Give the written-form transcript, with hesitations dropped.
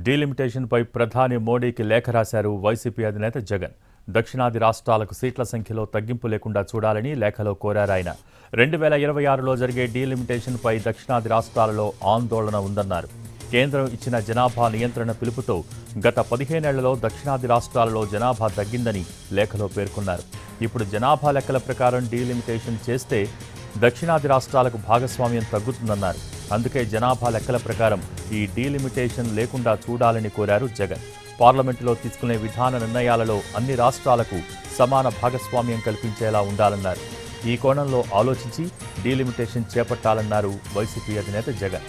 డీలిమిటేషన్పై ప్రధాని మోడీకి లేఖ రాశారు వైసీపీ అధినేత జగన్. దక్షిణాది రాష్ట్రాలకు సీట్ల సంఖ్యలో తగ్గింపు లేకుండా చూడాలని లేఖలో కోరారాయన. 2026లో జరిగే డీలిమిటేషన్పై దక్షిణాది రాష్ట్రాలలో ఆందోళన ఉందన్నారు. కేంద్రం ఇచ్చిన జనాభా నియంత్రణ పిలుపుతో గత 15 ఏళ్లలో దక్షిణాది రాష్ట్రాలలో జనాభా తగ్గిందని లేఖలో పేర్కొన్నారు. ఇప్పుడు జనాభా లెక్కల ప్రకారం డీలిమిటేషన్ చేస్తే దక్షిణాది రాష్ట్రాలకు భాగస్వామ్యం తగ్గుతుందన్నారు. అందుకే జనాభా లెక్కల ప్రకారం ఈ డీలిమిటేషన్ లేకుండా చూడాలని కోరారు జగన్. పార్లమెంటులో తీసుకునే విధాన నిర్ణయాలలో అన్ని రాష్ట్రాలకు సమాన భాగస్వామ్యం కల్పించేలా ఉండాలన్నారు. ఈ కోణంలో ఆలోచించి డీలిమిటేషన్ చేపట్టాలన్నారు వైసీపీ అధినేత జగన్.